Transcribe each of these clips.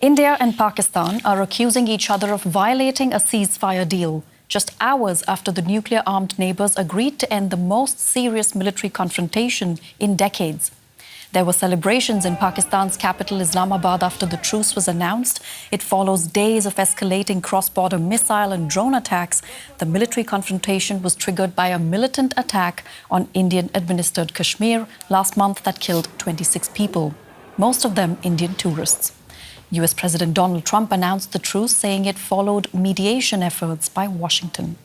India and Pakistan are accusing each other of violating a ceasefire deal, just hours after the nuclear-armed neighbours agreed to end the most serious military confrontation in decades. There were celebrations in Pakistan's capital Islamabad after the truce was announced. It follows days of escalating cross-border missile and drone attacks. The military confrontation was triggered by a militant attack on Indian-administered Kashmir last month that killed 26 people, most of them Indian tourists. US President Donald Trump announced the truce, saying it followed mediation efforts by Washington.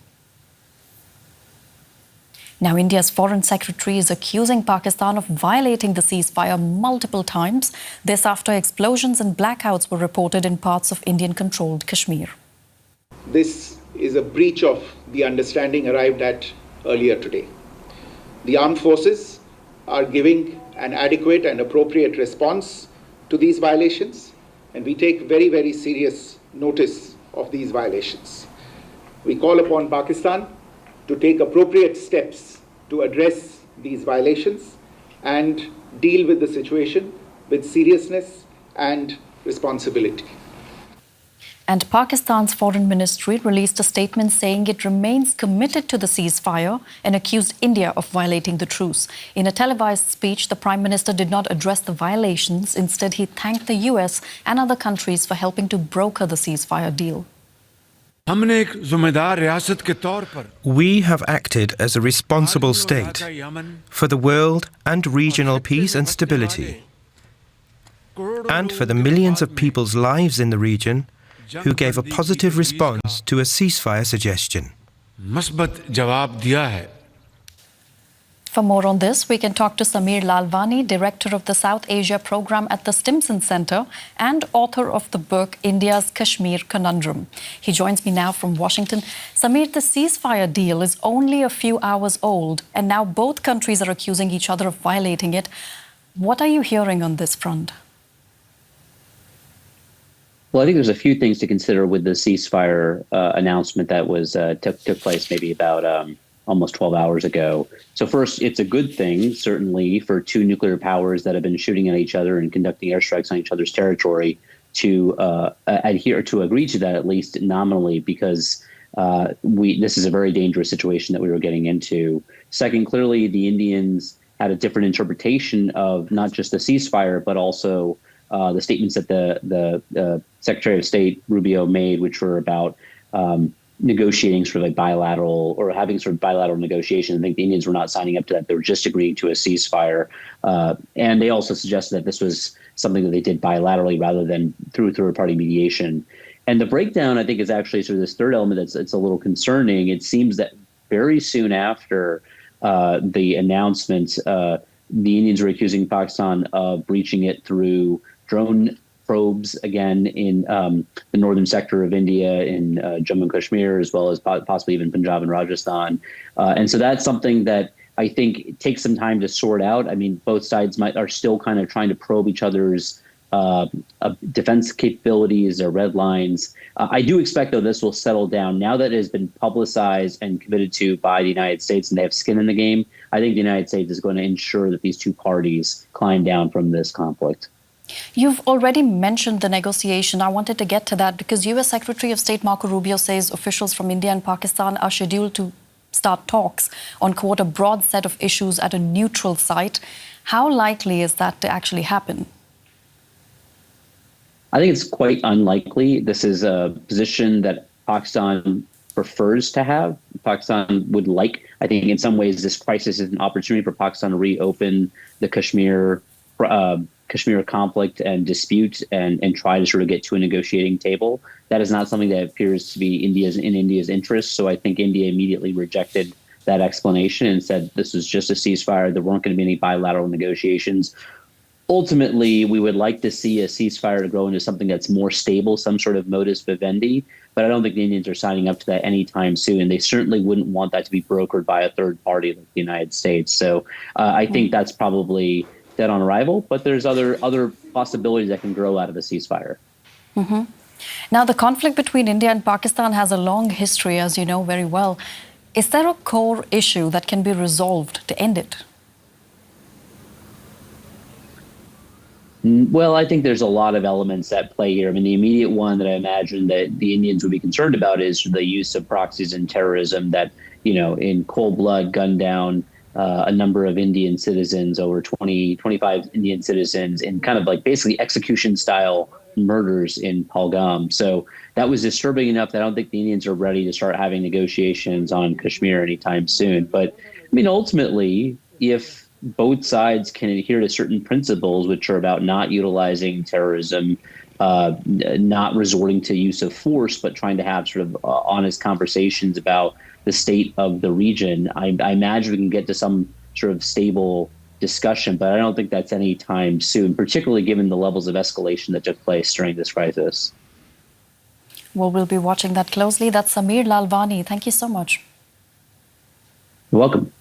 Now, India's Foreign Secretary is accusing Pakistan of violating the ceasefire multiple times. This after explosions and blackouts were reported in parts of Indian-controlled Kashmir. This is a breach of the understanding arrived at earlier today. The armed forces are giving an adequate and appropriate response to these violations, and we take very, very serious notice of these violations. We call upon Pakistan to take appropriate steps to address these violations and deal with the situation with seriousness and responsibility. And Pakistan's foreign ministry released a statement saying it remains committed to the ceasefire and accused India of violating the truce. In a televised speech, the Prime Minister did not address the violations. Instead, he thanked the US and other countries for helping to broker the ceasefire deal. We have acted as a responsible state for the world and regional peace and stability, and for the millions of people's lives in the region who gave a positive response to a ceasefire suggestion. For more on this, we can talk to Sameer Lalwani, Director of the South Asia Program at the Stimson Center and author of the book India's Kashmir Conundrum. He joins me now from Washington. Sameer, the ceasefire deal is only a few hours old, and now both countries are accusing each other of violating it. What are you hearing on this front? Well, I think there's a few things to consider with the ceasefire announcement that was took place maybe about almost 12 hours ago. So first, it's a good thing, certainly, for two nuclear powers that have been shooting at each other and conducting airstrikes on each other's territory to agree to that, at least nominally, because this is a very dangerous situation that we were getting into. Second, clearly, the Indians had a different interpretation of not just the ceasefire, but also the statements that the Secretary of State Rubio made, which were about negotiating sort of a bilateral or having sort of bilateral negotiations. I think the Indians were not signing up to that. They were just agreeing to a ceasefire. And they also suggested that this was something that they did bilaterally rather than through third-party mediation. And the breakdown, I think, is actually sort of this third element that's a little concerning. It seems that very soon after the announcement, the Indians were accusing Pakistan of breaching it through drone probes, again, in the northern sector of India, in Jammu and Kashmir, as well as possibly even Punjab and Rajasthan. And so that's something that I think takes some time to sort out. I mean, both sides are still kind of trying to probe each other's defense capabilities, their red lines. I do expect, though, this will settle down. Now that it has been publicized and committed to by the United States and they have skin in the game, I think the United States is going to ensure that these two parties climb down from this conflict. You've already mentioned the negotiation. I wanted to get to that because US Secretary of State Marco Rubio says officials from India and Pakistan are scheduled to start talks on, quote, a broad set of issues at a neutral site. How likely is that to actually happen? I think it's quite unlikely. This is a position that Pakistan prefers to have. Pakistan would like, I think in some ways, this crisis is an opportunity for Pakistan to reopen the Kashmir conflict and dispute and try to sort of get to a negotiating table. That is not something that appears to be in India's interest. So I think India immediately rejected that explanation and said this was just a ceasefire. There weren't going to be any bilateral negotiations. Ultimately, we would like to see a ceasefire to grow into something that's more stable, some sort of modus vivendi. But I don't think the Indians are signing up to that anytime soon. And they certainly wouldn't want that to be brokered by a third party like the United States. So I think that's probably dead on arrival, but there's other possibilities that can grow out of a ceasefire. Mm-hmm. Now, the conflict between India and Pakistan has a long history, as you know very well. Is there a core issue that can be resolved to end it? Well, I think there's a lot of elements at play here. I mean, the immediate one that I imagine that the Indians would be concerned about is the use of proxies and terrorism that, in cold blood gunned down a number of Indian citizens, over 25 Indian citizens, in kind of like basically execution style murders in Pahalgam. So that was disturbing enough that I don't think the Indians are ready to start having negotiations on Kashmir anytime soon. But I mean, ultimately, if both sides can adhere to certain principles, which are about not utilizing terrorism, not resorting to use of force, but trying to have sort of honest conversations about the state of the region, I imagine we can get to some sort of stable discussion, but I don't think that's any time soon, particularly given the levels of escalation that took place during this crisis. Well, we'll be watching that closely. That's Samir Lalwani. Thank you so much. You're welcome.